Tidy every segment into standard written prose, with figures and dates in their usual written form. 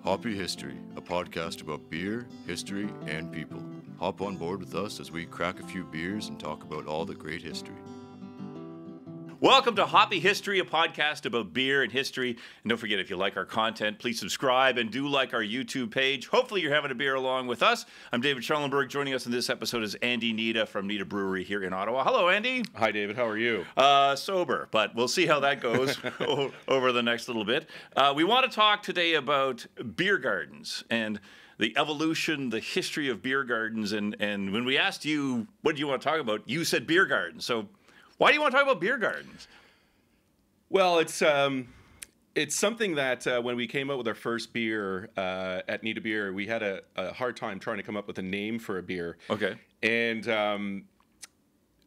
Hoppy History, a podcast about beer, history, and people. Hop on board with us as we crack a few beers and talk about all the great history. Welcome to Hoppy History, a podcast about beer and history. And don't forget, if you like our content, please subscribe and do like our YouTube page. Hopefully you're having a beer along with us. I'm David Schellenberg. Joining us in this episode is Andy Nita from Nita Brewery here in Ottawa. Hello, Andy. Hi, David. How are you? Sober, but we'll see how that goes over the next little bit. We want to talk today about beer gardens and the evolution, the history of beer gardens. And when we asked you, what do you want to talk about? You said beer gardens. So why do you want to talk about beer gardens? Well, it's something that when we came out with our first beer at Nita Beer, we had a hard time trying to come up with a name for a beer. Okay. And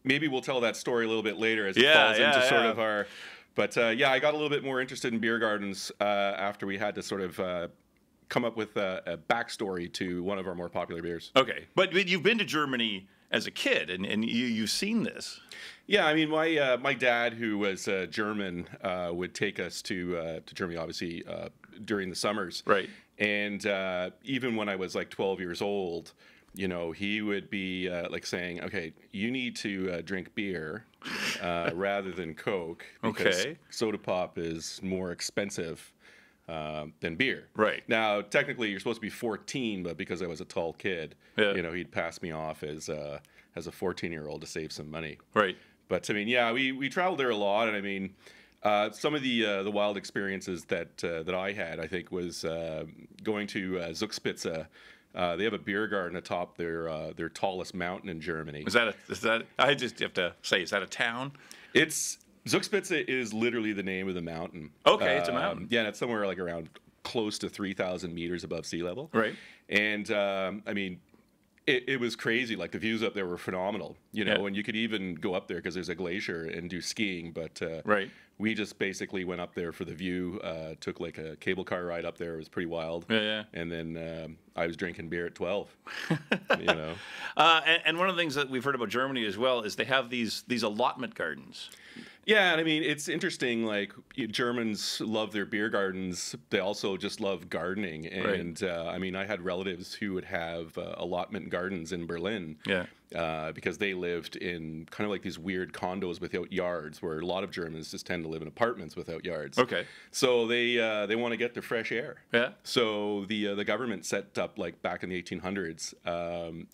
maybe we'll tell that story a little bit later as it falls into sort of our... But I got a little bit more interested in beer gardens after we had to sort of come up with a backstory to one of our more popular beers. Okay. But you've been to Germany as a kid, and you've seen this. Yeah, I mean, my dad, who was German, would take us to Germany, obviously, during the summers. Right. And even when I was like 12 years old, you know, he would be like saying, okay, you need to drink beer rather than Coke, because soda pop is more expensive than beer. Right. Now, technically, you're supposed to be 14, but because I was a tall kid, you know, he'd pass me off as a 14-year-old to save some money. Right. But I mean, yeah, we traveled there a lot, and I mean, some of the wild experiences that I had, I think, was going to Zugspitze. They have a beer garden atop their tallest mountain in Germany. Is that? I just have to say, is that a town? Zugspitze is literally the name of the mountain. Okay, it's a mountain. Yeah, and it's somewhere like around close to 3,000 meters above sea level. Right. And I mean, it was crazy. Like, the views up there were phenomenal, you know, and you could even go up there because there's a glacier and do skiing. But we just basically went up there for the view, took like a cable car ride up there. It was pretty wild. Yeah. And then I was drinking beer at 12, you know. And one of the things that we've heard about Germany as well is they have these allotment gardens. Yeah, and I mean, it's interesting, like, Germans love their beer gardens. They also just love gardening. And, I mean, I had relatives who would have allotment gardens in Berlin. Yeah. Because they lived in kind of like these weird condos without yards, where a lot of Germans just tend to live in apartments without yards. Okay. So they want to get their fresh air. Yeah. So the government set up, like, back in the 1800s,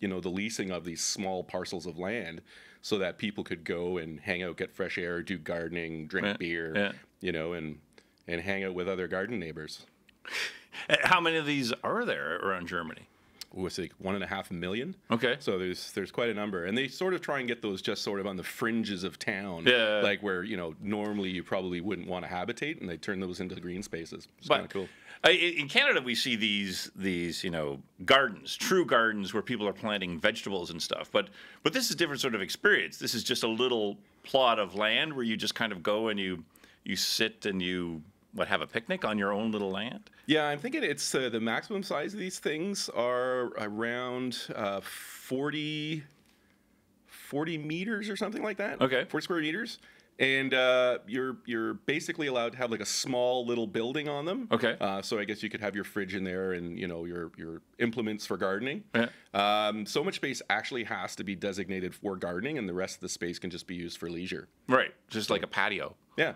you know, the leasing of these small parcels of land so that people could go and hang out, get fresh air, do gardening, drink beer, you know, and hang out with other garden neighbors. How many of these are there around Germany? It's like 1.5 million. Okay. So there's quite a number. And they sort of try and get those just sort of on the fringes of town. Yeah. Like where, you know, normally you probably wouldn't want to habitate, and they turn those into green spaces. It's kind of cool. In Canada, we see these you know, gardens, true gardens where people are planting vegetables and stuff. But this is a different sort of experience. This is just a little plot of land where you just kind of go and you sit and you have a picnic on your own little land? Yeah, I'm thinking it's the maximum size of these things are around 40 meters or something like that. Okay. 40 square meters. And you're basically allowed to have like a small little building on them. Okay. So I guess you could have your fridge in there and, you know, your implements for gardening. Yeah. So much space actually has to be designated for gardening, and the rest of the space can just be used for leisure. Right. Just like a patio. Yeah.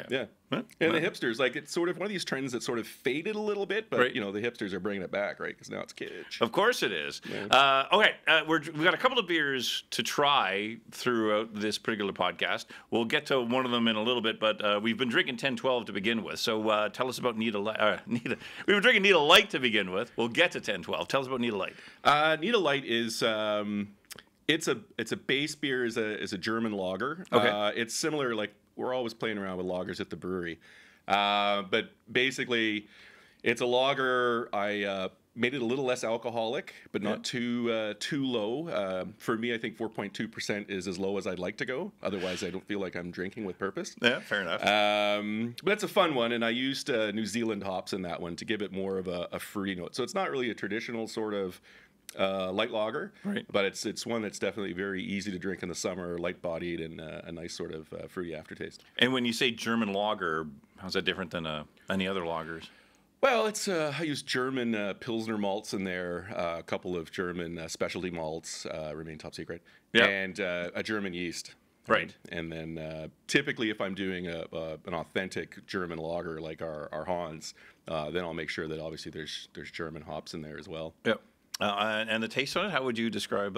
Yeah. Huh? And the hipsters, like, it's sort of one of these trends that sort of faded a little bit, but, you know, the hipsters are bringing it back, right? Because now it's kitsch. Of course it is. Yeah. Okay, we've got a couple of beers to try throughout this particular podcast. We'll get to one of them in a little bit, but we've been drinking 1012 to begin with. So tell us about Nita Light. We've been drinking Nita Light to begin with. We'll get to 1012. Tell us about Nita Light. Nita Light is... It's a base beer, is a German lager. Okay. It's similar, like, we're always playing around with lagers at the brewery. But basically, it's a lager. I made it a little less alcoholic, but not too low. For me, I think 4.2% is as low as I'd like to go. Otherwise, I don't feel like I'm drinking with purpose. Yeah, fair enough. But it's a fun one, and I used New Zealand hops in that one to give it more of a fruity note. So it's not really a traditional sort of light lager, right? But it's one that's definitely very easy to drink in the summer, light-bodied, and a nice sort of fruity aftertaste. And when you say German lager, how's that different than any other lagers? Well, it's I use German Pilsner malts in there, a couple of German specialty malts, remain top secret, and a German yeast. Right. And then typically if I'm doing an authentic German lager like our Hans, then I'll make sure that obviously there's German hops in there as well. Yep. And the taste on it, how would you describe,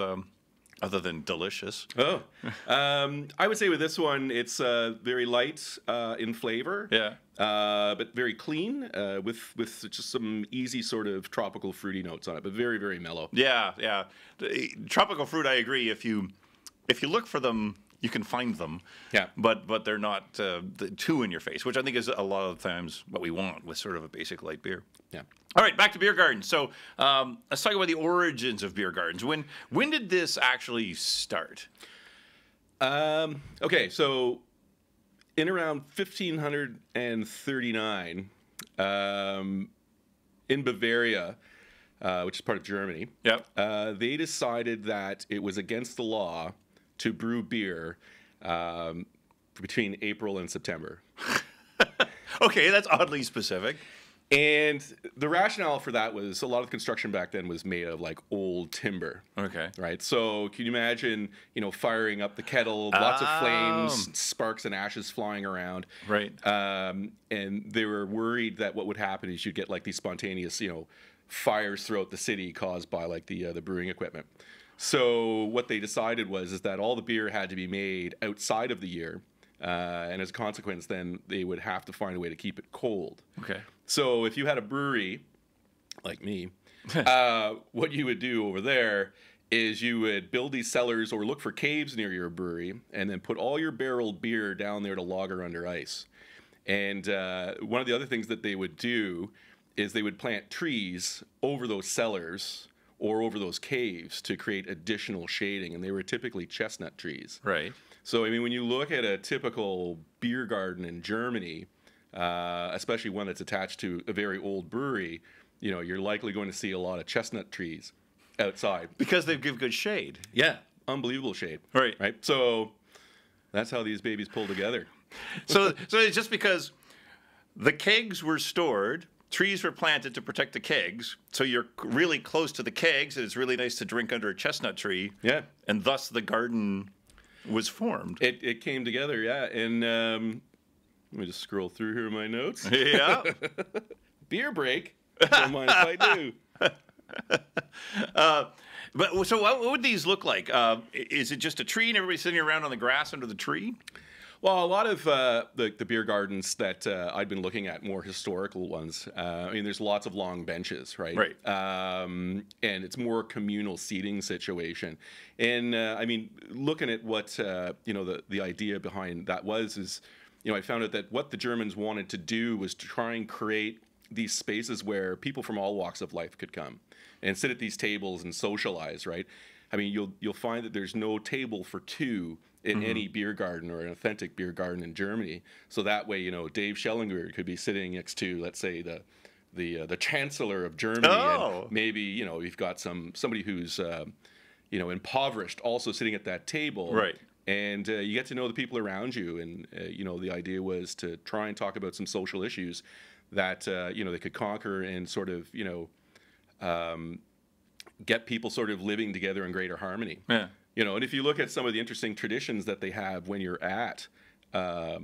other than delicious? Oh, I would say with this one, it's very light in flavor. Yeah. But very clean, with just some easy sort of tropical fruity notes on it, but very, very mellow. Yeah, yeah. Tropical fruit, I agree. If you look for them, you can find them. Yeah. But they're not too in your face, which I think is a lot of times what we want with sort of a basic light beer. Yeah. All right, back to beer gardens. So let's talk about the origins of beer gardens. When did this actually start? Okay, so in around 1539, in Bavaria, which is part of Germany, they decided that it was against the law to brew beer between April and September. Okay, that's oddly specific. And the rationale for that was a lot of the construction back then was made of like old timber. Okay. Right. So can you imagine, firing up the kettle, lots of flames, sparks and ashes flying around. Right. And they were worried that what would happen is you'd get like these spontaneous, fires throughout the city caused by like the brewing equipment. So what they decided is that all the beer had to be made outside of the year. And as a consequence, then they would have to find a way to keep it cold. Okay. So if you had a brewery, like me, what you would do over there is you would build these cellars or look for caves near your brewery and then put all your barreled beer down there to lager under ice. And one of the other things that they would do is they would plant trees over those cellars or over those caves to create additional shading. And they were typically chestnut trees. Right. So, I mean, when you look at a typical beer garden in Germany, especially one that's attached to a very old brewery, you're likely going to see a lot of chestnut trees outside. Because they give good shade. Yeah, unbelievable shade. Right. Right. So that's how these babies pull together. So it's just because the kegs were stored, trees were planted to protect the kegs, so you're really close to the kegs, and it's really nice to drink under a chestnut tree. Yeah. And thus the garden was formed. It came together, yeah. And let me just scroll through here in my notes. Yeah. Beer break. Don't mind if I do. But so what would these look like? Is it just a tree and everybody sitting around on the grass under the tree? Well, a lot of the beer gardens that I've been looking at, more historical ones, I mean, there's lots of long benches, right? Right. And it's more communal seating situation. And I mean, looking at what, the idea behind that is, I found out that what the Germans wanted to do was to try and create these spaces where people from all walks of life could come and sit at these tables and socialize, right? I mean, you'll find that there's no table for two in any beer garden or an authentic beer garden in Germany. So that way, Dave Schellinger could be sitting next to, let's say, the Chancellor of Germany, and maybe you've got somebody who's impoverished also sitting at that table, right? And you get to know the people around you, and the idea was to try and talk about some social issues that they could conquer and sort of get people sort of living together in greater harmony. Yeah. And if you look at some of the interesting traditions that they have when you're at a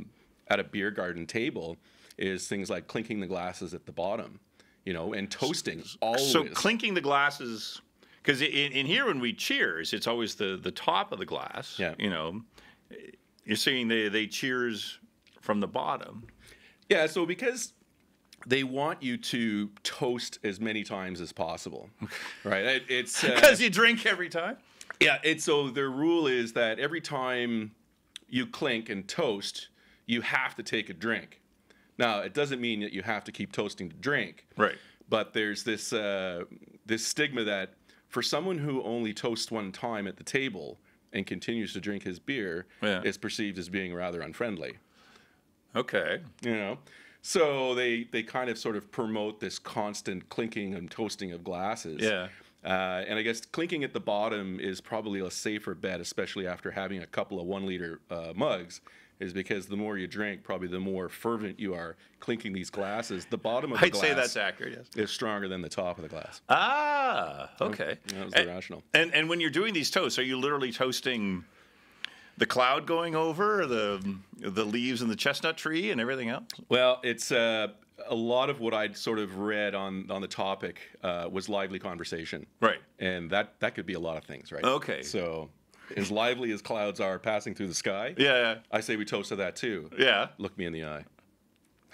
beer garden table, is things like clinking the glasses at the bottom, and toasting always. So clinking the glasses, because in here when we cheers, it's always the top of the glass. Yeah. You're saying they cheers from the bottom. Yeah. So because they want you to toast as many times as possible, right? It's because you drink every time. Yeah, so their rule is that every time you clink and toast, you have to take a drink. Now, it doesn't mean that you have to keep toasting to drink. Right. But there's this stigma that for someone who only toasts one time at the table and continues to drink his beer, is perceived as being rather unfriendly. Okay. So they kind of sort of promote this constant clinking and toasting of glasses. Yeah. And I guess clinking at the bottom is probably a safer bet, especially after having a couple of 1 liter mugs is because the more you drink, probably the more fervent you are clinking these glasses. The bottom of the glass, I'd say that's accurate, yes, is stronger than the top of the glass. Ah, okay. That was the rationale. And when you're doing these toasts, are you literally toasting the cloud going over, the leaves and the chestnut tree and everything else? Well, it's a lot of what I'd sort of read on the topic was lively conversation. Right. And that could be a lot of things, right? Okay. So as lively as clouds are passing through the sky, Yeah. I say we toast to that too. Yeah. Look me in the eye.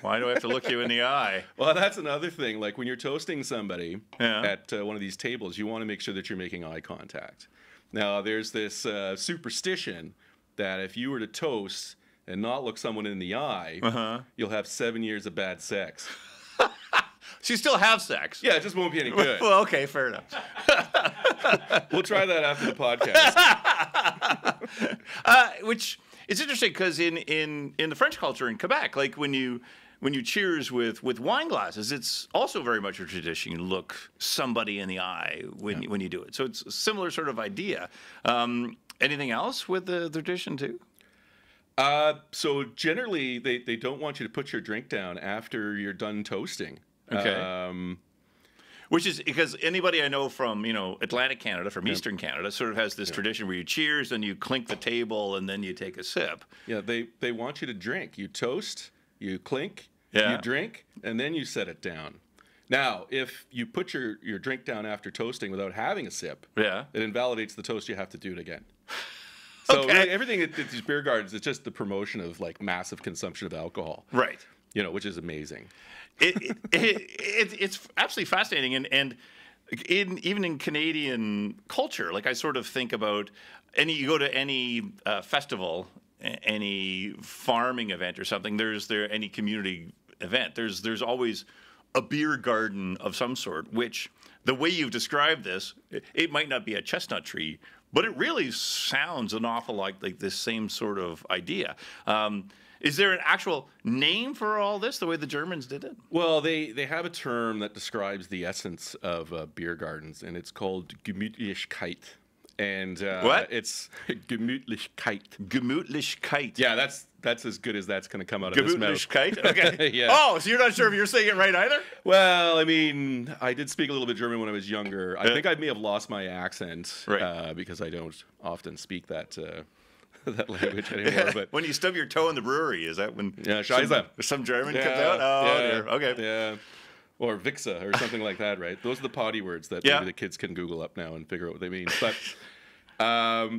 Why do I have to look you in the eye? Well, that's another thing. Like when you're toasting somebody Yeah. at one of these tables, you want to make sure that you're making eye contact. Now, there's this superstition that if you were to toast and not look someone in the eye, you'll have 7 years of bad sex. So you still have sex? Yeah, it just won't be any good. Well, okay, fair enough. We'll try that after the podcast. Which is interesting because in the French culture in Quebec, like when you cheers with wine glasses, it's also very much a tradition. You look somebody in the eye when you do it. So it's a similar sort of idea. Anything else with the tradition too? So generally, they don't want you to put your drink down after you're done toasting. Okay. Which is because anybody I know from, Atlantic Canada, from Eastern Canada, sort of has this tradition where you cheers and you clink the table and then you take a sip. Yeah, they want you to drink. You toast, you clink, Yeah. you drink, and then you set it down. Now, if you put your drink down after toasting without having a sip, Yeah. it invalidates the toast. You have to do it again. So Okay. really, everything at these beer gardens is just the promotion of like massive consumption of alcohol. Right. Which is amazing. It's absolutely fascinating, and even in Canadian culture, like I sort of think about you go to any festival, any farming event or something. Any community event. There's always a beer garden of some sort. Which the way you've described this, it might not be a chestnut tree, but it really sounds an awful lot like this same sort of idea. Is there an actual name for all this, the way the Germans did it? Well, they have a term that describes the essence of beer gardens, and it's called Gemütlichkeit. And what? It's Gemütlichkeit. Gemütlichkeit. Yeah, that's as good as that's going to come out of this mouth. Gemütlichkeit? Okay. Yeah. Oh, so you're not sure if you're saying it right either? Well, I mean, I did speak a little bit German when I was younger. I think I may have lost my accent because I don't often speak that language anymore. But when you stub your toe in the brewery, is that when some German comes out? Oh, dear. Okay. Yeah. Or Vixa or something like that, right? Those are the potty words that maybe the kids can Google up now and figure out what they mean. But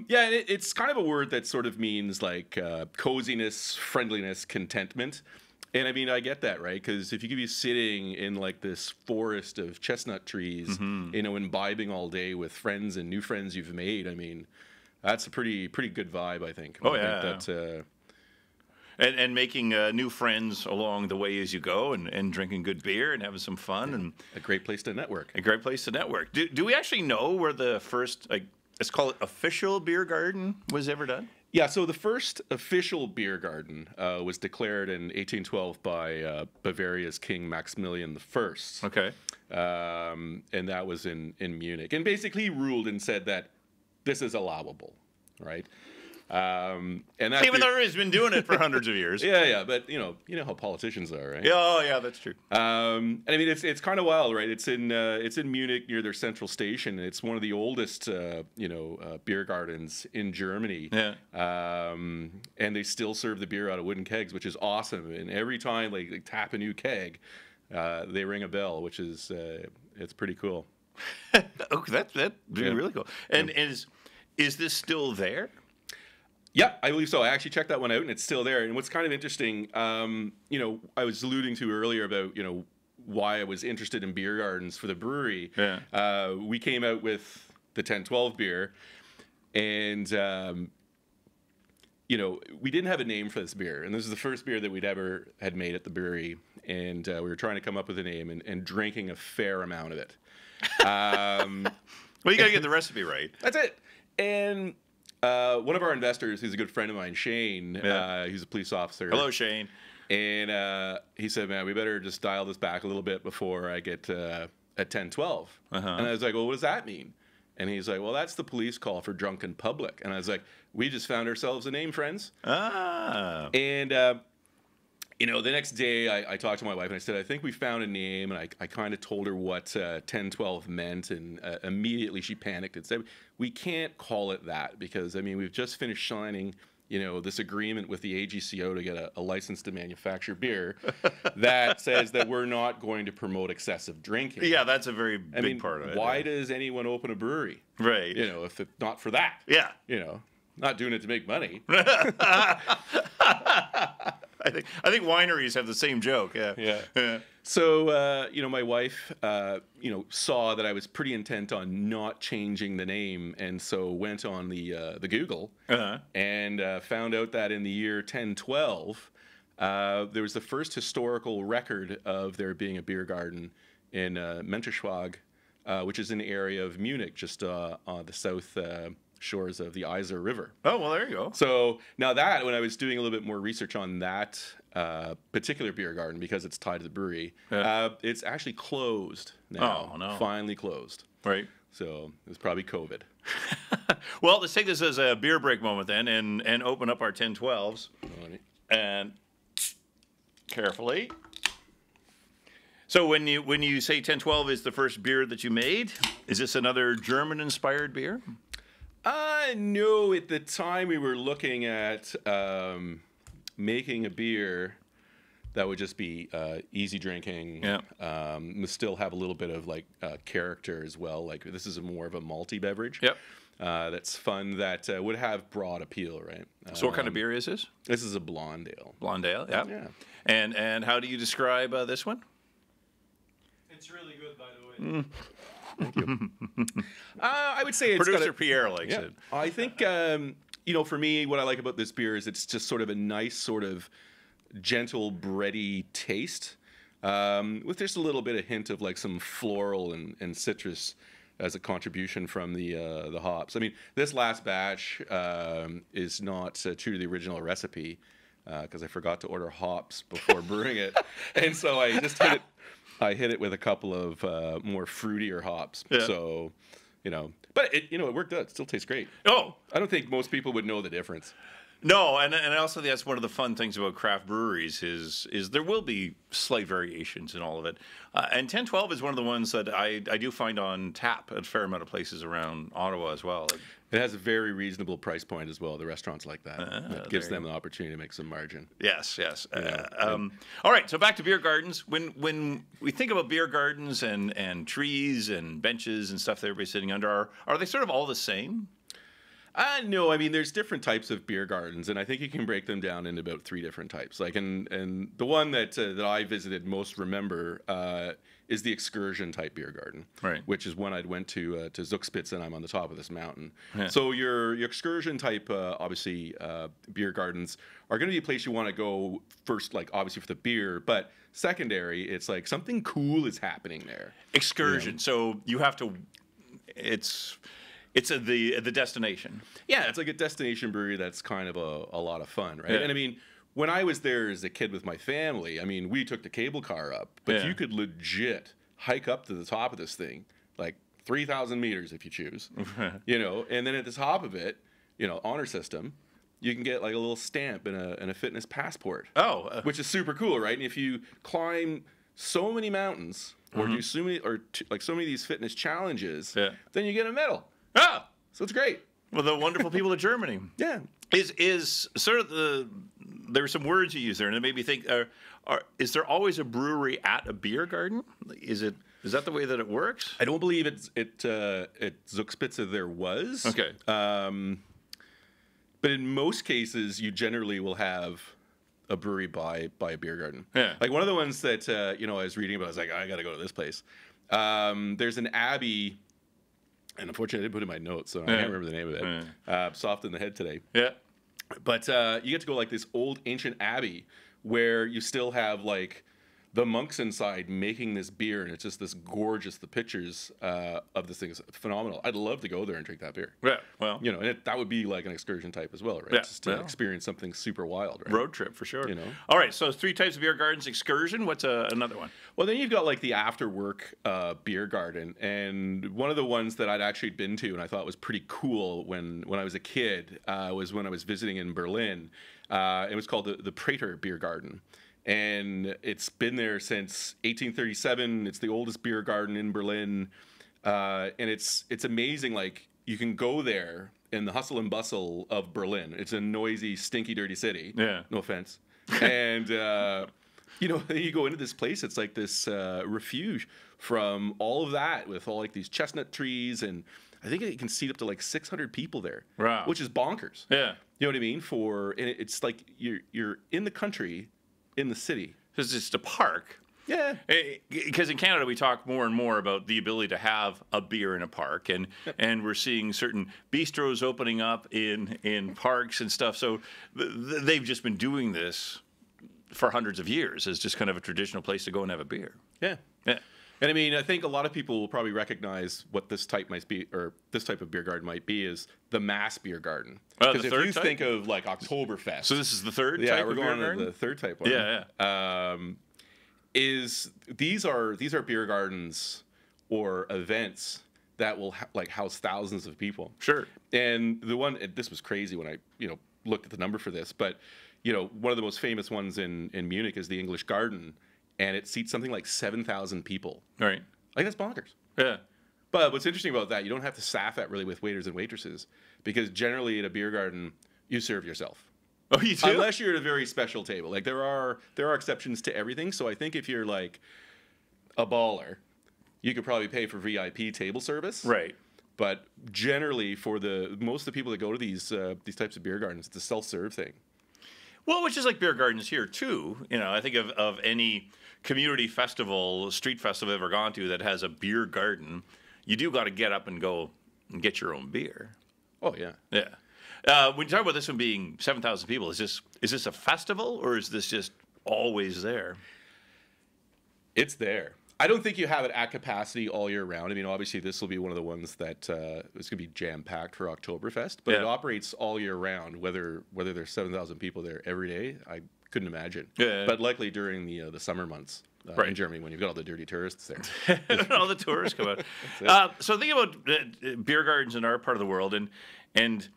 it's kind of a word that sort of means like coziness, friendliness, contentment. And I mean, I get that, right? Because if you could be sitting in like this forest of chestnut trees, imbibing all day with friends and new friends you've made, I mean, that's a pretty good vibe, I think. Oh, I think and making new friends along the way as you go, and drinking good beer and having some fun, and a great place to network. A great place to network. Do we actually know where the first, let's call it official beer garden was ever done? Yeah, so the first official beer garden was declared in 1812 by Bavaria's King Maximilian I. Okay. And that was in Munich. And basically he ruled and said that this is allowable, right? And even though he's been doing it for hundreds of years. Yeah, but you know how politicians are, right? Yeah, oh yeah, that's true. And I mean, it's kind of wild, right? It's in Munich near their central station. It's one of the oldest, beer gardens in Germany. Yeah. And they still serve the beer out of wooden kegs, which is awesome. And every time they tap a new keg, they ring a bell, which is it's pretty cool. Okay, that's really cool. And is this still there? Yeah, I believe so. I actually checked that one out, and it's still there. And what's kind of interesting, I was alluding to earlier about, why I was interested in beer gardens for the brewery. Yeah. We came out with the 1012 beer, and, we didn't have a name for this beer. And this is the first beer that we'd ever had made at the brewery. And we were trying to come up with a name and drinking a fair amount of it. Well, you got to get the recipe right. That's it. And one of our investors, who's a good friend of mine, Shane, who's a police officer. Hello, Shane. And he said, man, we better just dial this back a little bit before I get at 1012. And I was like, well, what does that mean? And he's like, well, that's the police call for drunken public. And I was like, we just found ourselves a name, friends. Ah. And, you know, the next day I talked to my wife and I said, I think we found a name. And I kind of told her what 1012 meant. And immediately she panicked and said, we can't call it that because, I mean, we've just finished signing, you know, this agreement with the AGCO to get a license to manufacture beer that says that we're not going to promote excessive drinking. Yeah, that's a very big part of it. Why does anyone open a brewery? Right. You know, if it's not for that. Yeah. You know, not doing it to make money. I think wineries have the same joke. Yeah. Yeah. So, you know, my wife, you know, saw that I was pretty intent on not changing the name, and so went on the Google and found out that in the year 1012, there was the first historical record of there being a beer garden in Menterschwag, which is in the area of Munich, just on the south shores of the Isar River. Oh, well, there you go. So now that, when I was doing a little bit more research on that particular beer garden, because it's tied to the brewery, it's actually closed now. Oh, no. Finally closed. Right. So it was probably COVID. Well, let's take this as a beer break moment then and open up our 1012s. And carefully. So when you say 1012 is the first beer that you made, is this another German-inspired beer? No, at the time we were looking at making a beer that would just be easy drinking. Yeah. Still have a little bit of like character as well. Like this is more of a malty beverage. Yep. That's fun. That would have broad appeal, right? So what kind of beer is this? This is a blonde ale. Blonde ale. Yeah. Yeah. And how do you describe this one? It's really good, by the way. Thank you. I would say it's Producer Pierre likes it. I think you know, for me, what I like about this beer is it's just sort of a nice, sort of gentle, bready taste, with just a little bit of hint of like some floral and citrus as a contribution from the hops. I mean, this last batch is not true to the original recipe because I forgot to order hops before brewing it, and so I just hit it. I hit it with a couple of more fruitier hops. Yeah. So, you know, but it worked out. It still tastes great. Oh, I don't think most people would know the difference. No, and I also think that's one of the fun things about craft breweries is there will be slight variations in all of it. And 1012 is one of the ones that I do find on tap at a fair amount of places around Ottawa as well. It has a very reasonable price point as well. The restaurants like that. That gives them the opportunity to make some margin. Yes. All right, so back to beer gardens. When we think about beer gardens and trees and benches and stuff that everybody's sitting under, are they sort of all the same? No, I mean, there's different types of beer gardens, and I think you can break them down into about 3 different types. Like, and the one that I visited most remember is the excursion type beer garden, right? Which is when I went to Zugspitze, and I'm on the top of this mountain. Yeah. So your excursion type, obviously, beer gardens are going to be a place you want to go first, like obviously for the beer, but secondary, it's like something cool is happening there. Excursion. You know? So you have to. It's the destination. Yeah, it's like a destination brewery that's kind of a lot of fun, right? Yeah. And I mean, when I was there as a kid with my family, I mean, we took the cable car up, but you could legit hike up to the top of this thing, like 3,000 meters if you choose, you know, and then at the top of it, you know, honor system, you can get like a little stamp and a fitness passport. Oh. Which is super cool, right? And if you climb so many mountains or do so many, so many of these fitness challenges, then you get a medal. Ah, so it's great. Well, the wonderful people of Germany. Yeah. Is sort of there were some words you used there, and it made me think: is there always a brewery at a beer garden? Is that the way that it works? I don't believe at Zugspitze there was. Okay. But in most cases, you generally will have a brewery by a beer garden. Yeah. Like one of the ones that I was reading about, I was like, I got to go to this place. There's an abbey. And unfortunately, I didn't put it in my notes, so I can't remember the name of it. Soft in the head today. Yeah. But you get to go like this old ancient abbey where you still have like the monks inside making this beer, and it's just this gorgeous. The pictures of this thing is phenomenal. I'd love to go there and drink that beer. Yeah, well, You know, and that would be like an excursion type as well, right? Yeah, Just to well. experience something super wild, right? road trip for sure. You know. All right, so 3 types of beer gardens. Excursion. What's another one? Well, then you've got like the after work beer garden, and one of the ones that I'd actually been to and I thought was pretty cool when I was a kid was when I was visiting in Berlin. It was called the Prater Beer Garden. And it's been there since 1837. It's the oldest beer garden in Berlin, and it's amazing. Like you can go there in the hustle and bustle of Berlin. It's a noisy, stinky, dirty city. Yeah. No offense. And you know, you go into this place. It's like this refuge from all of that, with all like these chestnut trees, and I think it can seat up to like 600 people there. Wow. Which is bonkers. Yeah. You know what I mean? And it's like you're in the country. In the city. It's just a park. Yeah. Because in Canada, we talk more and more about the ability to have a beer in a park, and we're seeing certain bistros opening up in parks and stuff. So they've just been doing this for hundreds of years as just kind of a traditional place to go and have a beer. Yeah. Yeah. And I mean, I think a lot of people will probably recognize what this type might be, or this type of beer garden might be, is the mass beer garden. Oh, Because the if third you type? think of like Oktoberfest, So this is the third yeah, type we're of beer going to garden? the third type one. Yeah. These are beer gardens or events that will like house thousands of people. Sure. And the one, this was crazy when I looked at the number for this, but one of the most famous ones in Munich is the English Garden, and it seats something like 7,000 people. All right. Like that's bonkers. Yeah. But what's interesting about that, you don't have to staff that really with waiters and waitresses, because generally at a beer garden, you serve yourself. Oh, you do? Unless you're at a very special table. Like there are exceptions to everything. So I think if you're like a baller, you could probably pay for VIP table service. Right. But generally, for most of the people that go to these types of beer gardens, it's a self-serve thing. Well, which is like beer gardens here too. I think of any community festival, street festival I've ever gone to that has a beer garden, you do got to get up and go and get your own beer. Oh yeah. Yeah. When you talk about this one being 7,000 people, is this a festival, or is this just always there? It's there. I don't think you have it at capacity all year round. I mean, obviously, this will be one of the ones that it's going to be jam-packed for Oktoberfest, but it operates all year round. Whether there's 7,000 people there every day, I couldn't imagine. Yeah. But likely during the summer months Right. in Germany, when you've got all the dirty tourists there. All the tourists come out. So think about beer gardens in our part of the world, and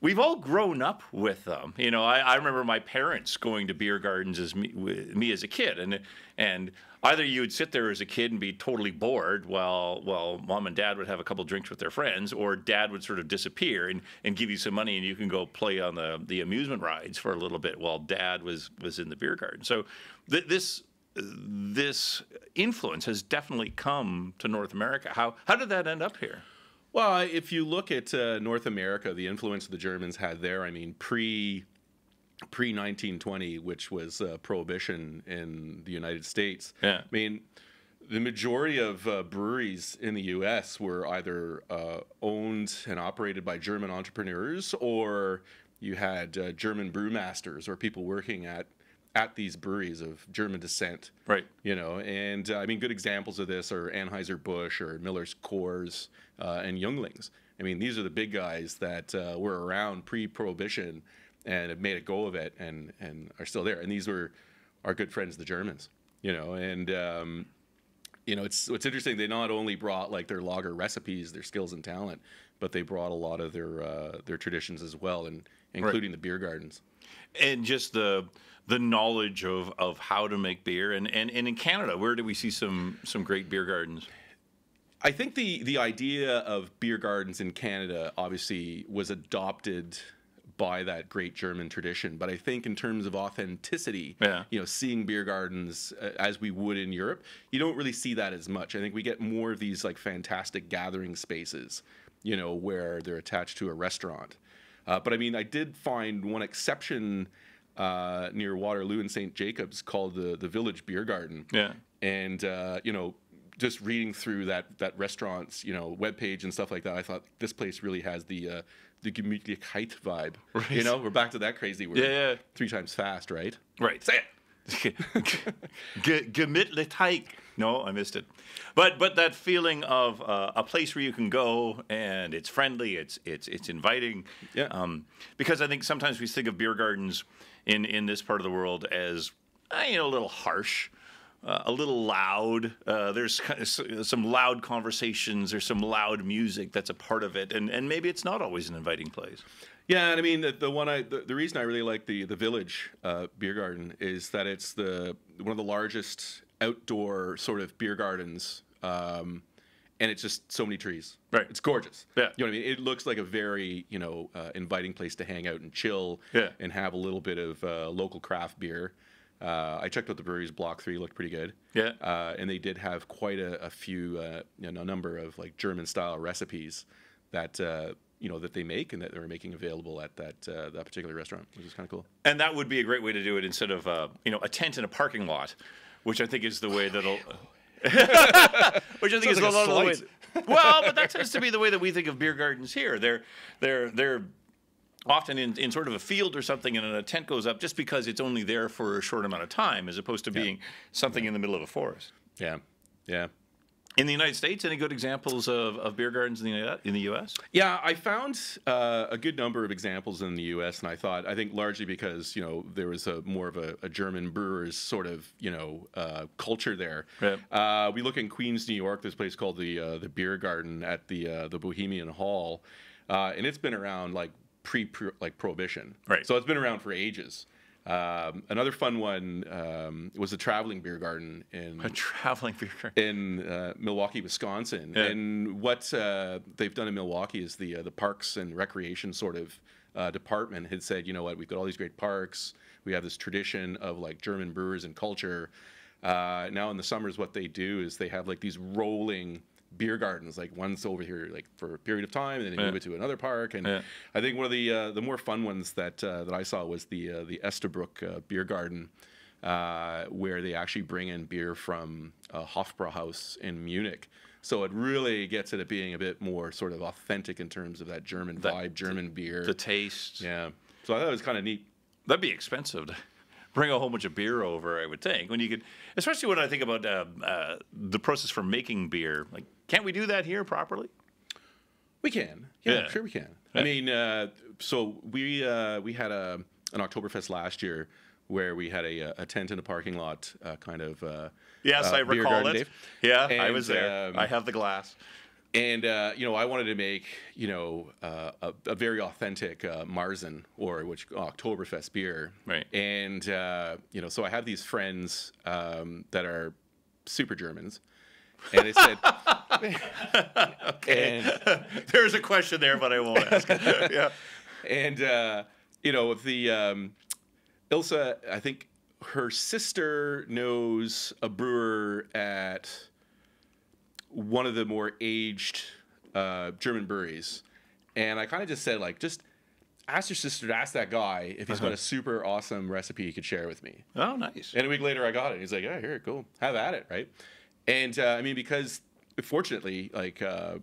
we've all grown up with them. I remember my parents going to beer gardens as me as a kid, and either you would sit there as a kid and be totally bored while mom and dad would have a couple drinks with their friends, or dad would sort of disappear and give you some money, and you can go play on the amusement rides for a little bit while dad was in the beer garden. So this influence has definitely come to North America. How did that end up here? Well, if you look at North America, the influence the Germans had there, I mean, pre-1920, which was Prohibition in the United States. Yeah. I mean, the majority of breweries in the U.S. were either owned and operated by German entrepreneurs, or you had German brewmasters or people working at these breweries of German descent. Right. And I mean, good examples of this are Anheuser-Busch or Miller's Coors and Younglings. I mean, these are the big guys that were around pre-Prohibition and have made a go of it and are still there. And these were our good friends, the Germans, and it's interesting. They not only brought like their lager recipes, their skills and talent, but they brought a lot of their traditions as well, and including the beer gardens. And just the knowledge of how to make beer. And in Canada, where do we see some great beer gardens? I think the idea of beer gardens in Canada obviously was adopted by that great German tradition. But I think in terms of authenticity, seeing beer gardens as we would in Europe, you don't really see that as much. I think we get more of these like fantastic gathering spaces, where they're attached to a restaurant. But I mean, I did find one exception near Waterloo in St. Jacobs called the Village Beer Garden. Yeah. And, just reading through that restaurant's, webpage and stuff like that, I thought this place really has the Gemütlichkeit vibe. Right. We're back to that crazy word. Yeah. 3 times fast, right? Right. Say it. Gemütlich Teig. No, I missed it. But that feeling of a place where you can go and it's friendly, it's inviting. Yeah. Because I think sometimes we think of beer gardens in this part of the world as a little harsh. A little loud. There's kind of some loud conversations. There's some loud music that's a part of it, and maybe it's not always an inviting place. Yeah, and I mean the reason I really like the Village beer garden is that it's one of the largest outdoor sort of beer gardens, and it's just so many trees. Right, it's gorgeous. Yeah, you know what I mean. It looks like a very inviting place to hang out and chill. Yeah. And have a little bit of local craft beer. I checked out the breweries. Block 3 looked pretty good. Yeah. And they did have quite a few, a number of like German style recipes that that they make and that they're making available at that particular restaurant, which is kind of cool. And that would be a great way to do it instead of a tent in a parking lot, which I think is the way that'll. Which I think is like a lot of the way. Well, but that tends to be the way that we think of beer gardens here. They're often in sort of a field or something, and a tent goes up just because it's only there for a short amount of time, as opposed to being something in the middle of a forest. Yeah, yeah. In the United States, any good examples of beer gardens in the U.S.? Yeah, I found a good number of examples in the U.S., and I think largely because there was more of a German brewers sort of culture there. Right. We look in Queens, New York. There's a place called the Beer Garden at the Bohemian Hall, and it's been around like Prohibition. Right. So it's been around for ages. Another fun one was a traveling beer garden in Milwaukee, Wisconsin. Yeah. And what they've done in Milwaukee is the parks and recreation sort of department had said, you know what, we've got all these great parks. We have this tradition of like German brewers and culture. Now in the summers, what they do is they have like these rolling beer gardens, like one's over here like for a period of time, and then they move it to another park. And I think one of the more fun ones that I saw was the Estabrook Beer Garden, where they actually bring in beer from Hofbrauhaus in Munich. So it really gets it being a bit more sort of authentic in terms of that German vibe, German beer, the taste. Yeah. So I thought it was kind of neat. That'd be expensive to bring a whole bunch of beer over, I would think. When you could, especially when I think about the process for making beer, like, can't we do that here properly? We can. Yeah, sure we can. Yeah. I mean, so we had an Oktoberfest last year where we had a tent in a parking lot, kind of. Yes, I recall garden, it. Dave. Yeah, and I was there. I have the glass. And I wanted to make a very authentic Marzen or Oktoberfest beer. Right. And so I have these friends that are super Germans. And they said, okay. And there's a question there, but I won't ask. Yeah. And Ilsa, I think her sister knows a brewer at one of the more aged German breweries, and I kind of just said, like, just ask your sister to ask that guy if he's got a super awesome recipe he could share with me. Oh, nice. And a week later I got it. He's like, yeah, here, cool, have at it, right? And I mean, because fortunately, like, a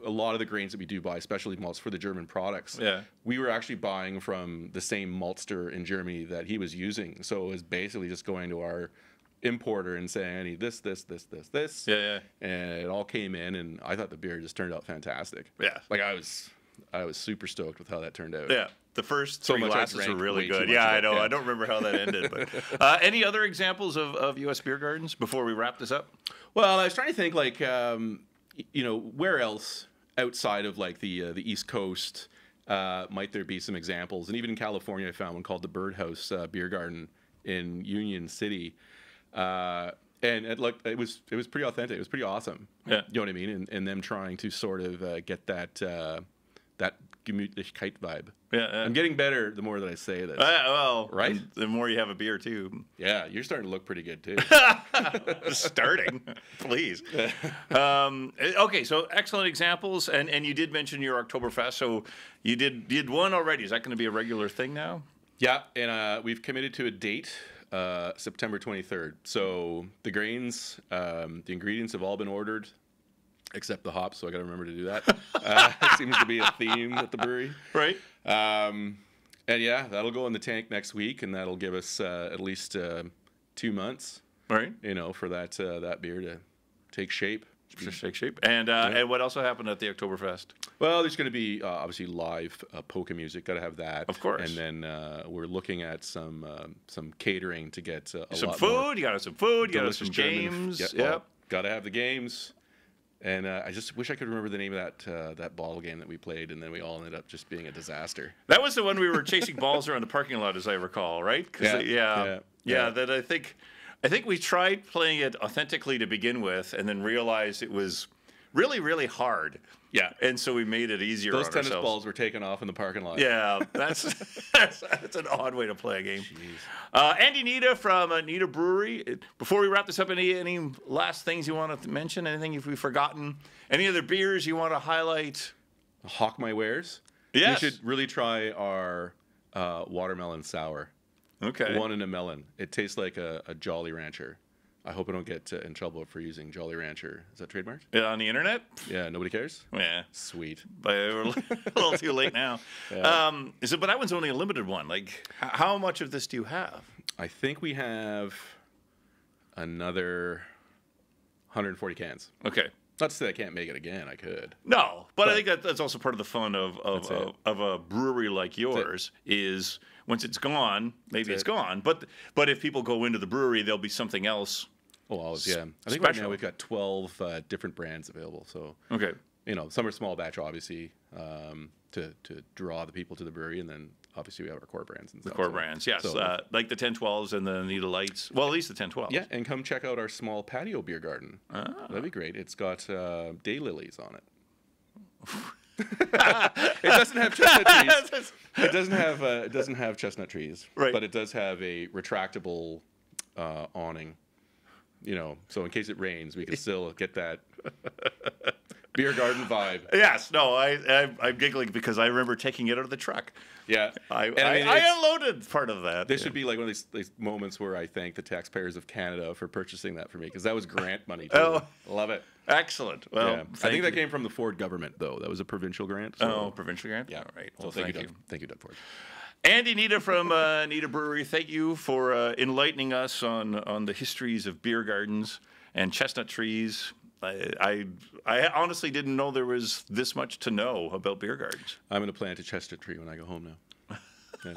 lot of the grains that we do buy, specialty malts for the German products, we were actually buying from the same maltster in Germany that he was using. So it was basically just going to our importer and saying, I need this. Yeah. And it all came in, and I thought the beer just turned out fantastic. Yeah. Like I was super stoked with how that turned out. Yeah. The first three glasses were really good. Yeah, I know. Yeah. I don't remember how that ended. But any other examples of U.S. beer gardens before we wrap this up? Well, I was trying to think, like, where else outside of like the East Coast might there be some examples? And even in California, I found one called the Birdhouse Beer Garden in Union City. And it was pretty authentic. It was pretty awesome. Yeah. You know what I mean? And them trying to sort of get that Gemütlichkeit vibe. Yeah. I'm getting better the more that I say this. Well, right? The more you have a beer, too. Yeah, you're starting to look pretty good, too. Starting, please. Okay, so excellent examples. And you did mention your Oktoberfest. So you did one already. Is that going to be a regular thing now? Yeah, and we've committed to a date. September 23rd. So the grains, the ingredients have all been ordered, except the hops. So I got to remember to do that. It seems to be a theme at the brewery, right? And yeah, that'll go in the tank next week, and that'll give us at least 2 months, Right. for that beer to take shape. Just shake shape. And what also happened at the Oktoberfest? Well, there's going to be obviously live polka music. Got to have that, Of course. And then we're looking at some catering to get a Some lot more food. You got to have some food. You got to have delicious some German. games. Yeah, Yep. well, got to have the games. And I just wish I could remember the name of that bottle game that we played, and then we all ended up just being a disaster. That was the one we were chasing balls around the parking lot, as I recall, right? Yeah. That I think we tried playing it authentically to begin with, and then realized it was really, really hard. Yeah. And so we made it easier Those on tennis ourselves. balls were taken off in the parking lot. Yeah, that's an odd way to play a game. Andy Nita from Nita Brewery. Before we wrap this up, any last things you want to mention? Anything if we've forgotten? Any other beers you want to highlight? Hawk My Wares. Yes. You should really try our watermelon sour. Okay. One in a melon. It tastes like a Jolly Rancher. I hope I don't get in trouble for using Jolly Rancher. Is that trademarked? Yeah, on the internet? Yeah, nobody cares? Yeah. Sweet. But we're a little too late now. Yeah. But that one's only a limited one. Like, how much of this do you have? I think we have another 140 cans. Okay. Not to say I can't make it again. I could. No, but I think that's also part of the fun of a brewery like yours is once it's gone, maybe it's gone. But if people go into the brewery, there'll be something else. Oh, always, yeah. I think right special. now we've got 12 different brands available. So, Okay. Some are small batch, obviously, to draw the people to the brewery, and then obviously we have our core brands and stuff. Core brands, yes. So, like the 1012s and the Nita Lights. Well, at least the 1012s. yeah, and come check out our small patio beer garden. That'd be great. It's got daylilies on it. It doesn't have chestnut trees. It doesn't have chestnut trees. Right. But it does have a retractable awning. So in case it rains, we can still get that beer garden vibe. Yes. No, I'm giggling because I remember taking it out of the truck. Yeah. I mean, unloaded part of that. This should be like one of these moments where I thank the taxpayers of Canada for purchasing that for me, because that was grant money too. Oh. Love it. Excellent. Well, Yeah. I think that came from the Ford government, though. That was a provincial grant. So. Oh, provincial grant? Yeah. All right. So Well, thank thank you. Thank you, Doug Ford. Andy Nita from Nita Brewery, thank you for enlightening us on the histories of beer gardens and chestnut trees. I honestly didn't know there was this much to know about beer gardens. I'm going to plant a chestnut tree when I go home now. Yeah.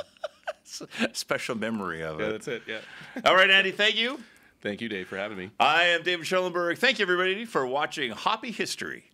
It's a special memory of it. Yeah, that's it. Yeah. All right, Andy, thank you. Thank you, Dave, for having me. I am David Schellenberg. Thank you, everybody, for watching Hoppy History.